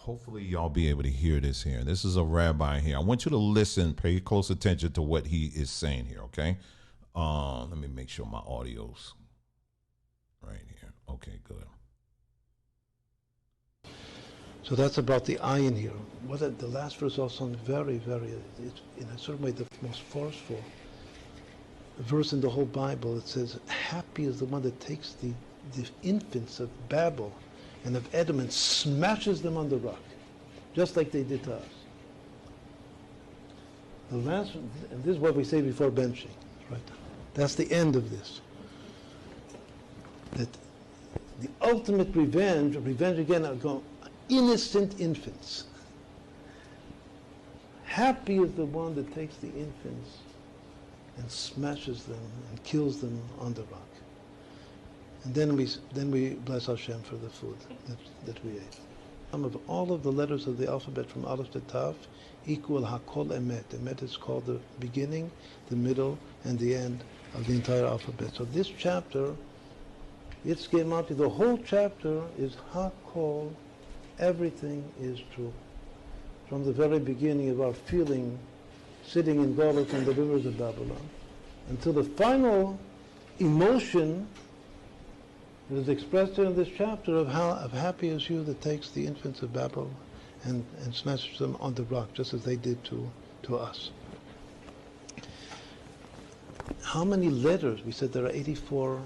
Hopefully y'all be able to hear this here. This is a rabbi here. I want you to listen, pay close attention to what he is saying here, okay? Let me make sure my audio's right here. Okay, good. So that's about the ayin here. The last verse also very, it's in a certain way the most forceful verse in the whole Bible. It says, happy is the one that takes the infants of Babel and of Edom and smashes them on the rock, just like they did to us. The last, and this is what we say before benching, right? That's the end of this. That the ultimate revenge again, are going, innocent infants. Happy is the one that takes the infants and smashes them and kills them on the rock. And then we bless Hashem for the food that we ate. Some of all of the letters of the alphabet from Aleph to Tav equal Hakol Emet. Emet is called the beginning, the middle, and the end of the entire alphabet. So this chapter, Yitzchak Mati, the whole chapter is Hakol. Everything is true. From the very beginning of our feeling, sitting in Golgotha on the rivers of Babylon, until the final emotion that is expressed in this chapter of happy is you that takes the infants of Babel and smashes them on the rock, just as they did to us. How many letters? We said there are 84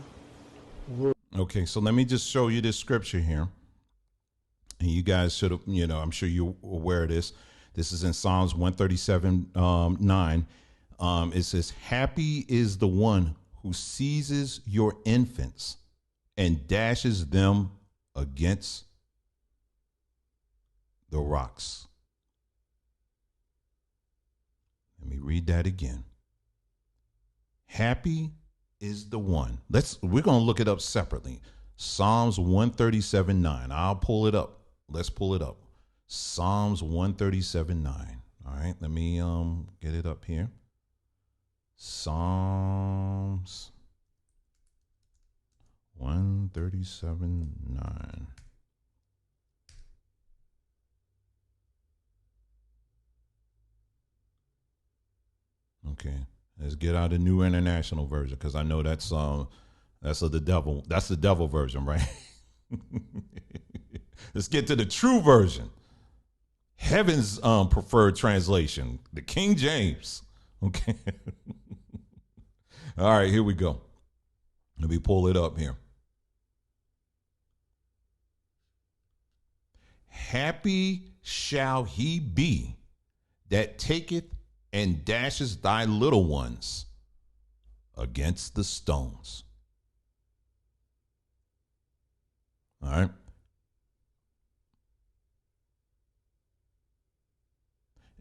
words. Okay, so let me just show you this scripture here. And you guys should have, I'm sure you're aware of this. This is in Psalms 137, 9. It says, happy is the one who seizes your infants and dashes them against the rocks. Let me read that again. Happy is the one. We're going to look it up separately. Psalms 137, 9. I'll pull it up. Let's pull it up. Psalms 137, 9. All right, let me get it up here. Psalms 137, 9. Okay, let's get out the New International Version, because I know that's the devil. That's the devil version, right? Let's get to the true version. Heaven's preferred translation, the King James. Okay. All right, here we go. Let me pull it up here. Happy shall he be that taketh and dashes thy little ones against the stones. All right.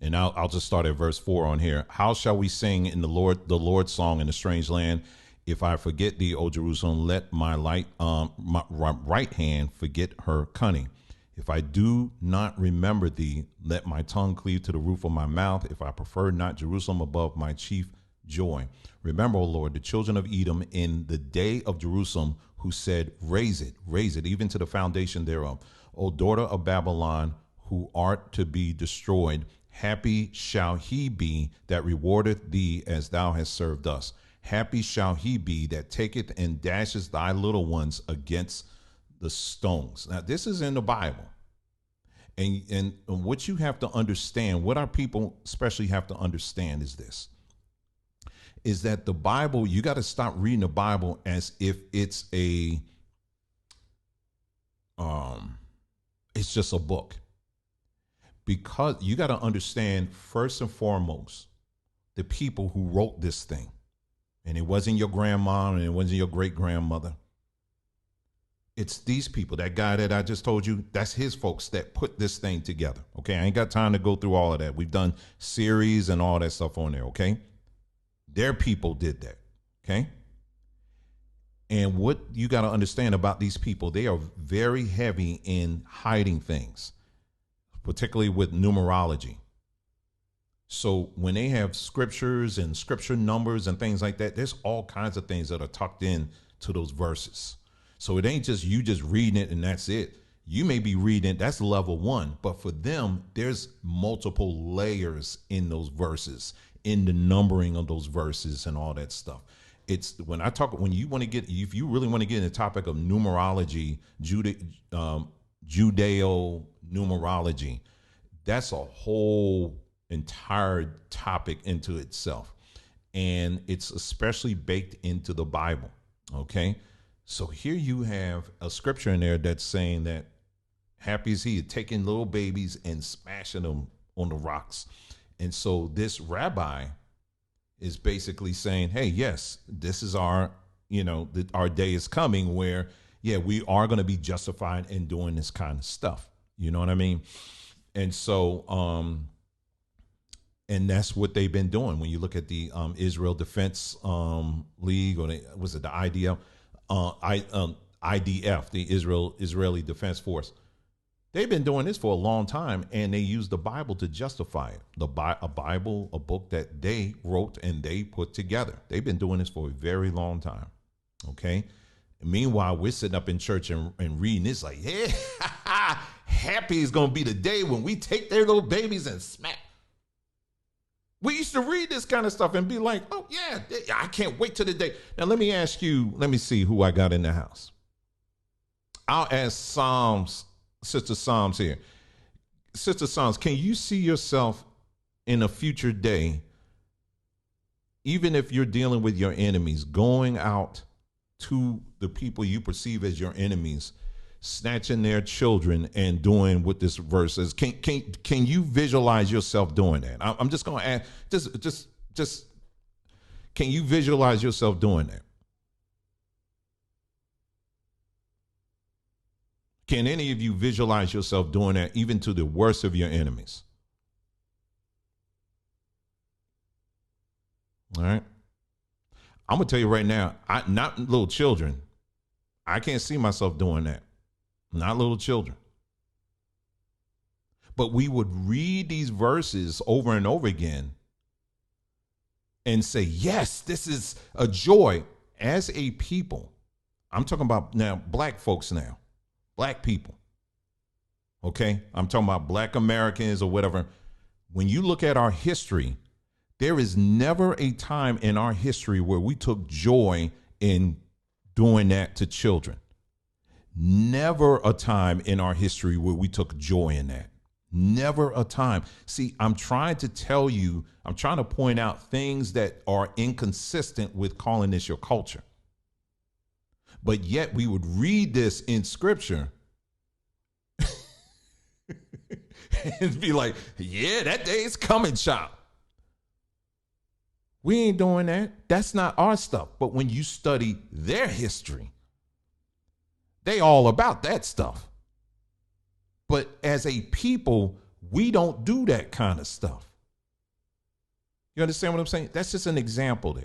And I'll just start at verse 4 on here. How shall we sing in the Lord's song in a strange land? If I forget thee, O Jerusalem, let my right hand forget her cunning. If I do not remember thee, let my tongue cleave to the roof of my mouth. If I prefer not Jerusalem above my chief joy. Remember, O Lord, the children of Edom in the day of Jerusalem, who said, raise it, even to the foundation thereof. O daughter of Babylon, who art to be destroyed, happy shall he be that rewardeth thee as thou hast served us. Happy shall he be that taketh and dashes thy little ones against the stones. Now, this is in the Bible. And what you have to understand, what our people especially have to understand is this, is that the Bible, you got to stop reading the Bible as if it's it's just a book. Because you got to understand, first and foremost, the people who wrote this thing. And it wasn't your grandma and it wasn't your great grandmother. It's these people. That guy that I just told you, that's his folks that put this thing together. Okay, I ain't got time to go through all of that. We've done series and all that stuff on there. Okay, their people did that. Okay, and what you got to understand about these people, they are very heavy in hiding things, particularly with numerology. So when they have scriptures and scripture numbers and things like that, there's all kinds of things that are tucked in to those verses. So it ain't just you just reading it and that's it. You may be reading, that's level one, but for them, there's multiple layers in those verses, in the numbering of those verses and all that stuff. It's when you want to get, if you really want to get in the topic of numerology, Judeo numerology, that's a whole entire topic into itself. And it's especially baked into the Bible. Okay. So here you have a scripture in there that's saying that happy is he taking little babies and smashing them on the rocks. And so this rabbi is basically saying, hey, yes, this is our day is coming where, yeah, we are going to be justified in doing this kind of stuff. You know what I mean? And so, and that's what they've been doing. When you look at the Israel Defense League, or was it the IDF, the Israeli Defense Force, they've been doing this for a long time, and they use the Bible to justify it. A Bible, a book that they wrote and they put together. They've been doing this for a very long time. Okay. And meanwhile, we're sitting up in church and reading this like, yeah, happy is going to be the day when we take their little babies and smack. We used to read this kind of stuff and be like, oh, yeah, I can't wait till the day. Now, let me ask you, let me see who I got in the house. I'll ask Sister Psalms here. Sister Psalms, can you see yourself in a future day, even if you're dealing with your enemies, going out to the people you perceive as your enemies, snatching their children and doing what this verse says? Can you visualize yourself doing that? I'm just going to ask, just can you visualize yourself doing that? Can any of you visualize yourself doing that even to the worst of your enemies? All right. I'm going to tell you right now, not little children. I can't see myself doing that. Not little children. But we would read these verses over and over again and say, yes, this is a joy as a people. I'm talking about now black folks now, black people. Okay. I'm talking about black Americans or whatever. When you look at our history, there is never a time in our history where we took joy in doing that to children. Never a time in our history where we took joy in that. Never a time. See, I'm trying to tell you, I'm trying to point out things that are inconsistent with calling this your culture. But yet we would read this in scripture and be like, yeah, that day is coming, child. We ain't doing that. That's not our stuff. But when you study their history, they all about that stuff. But as a people, we don't do that kind of stuff. You understand what I'm saying? That's just an example there.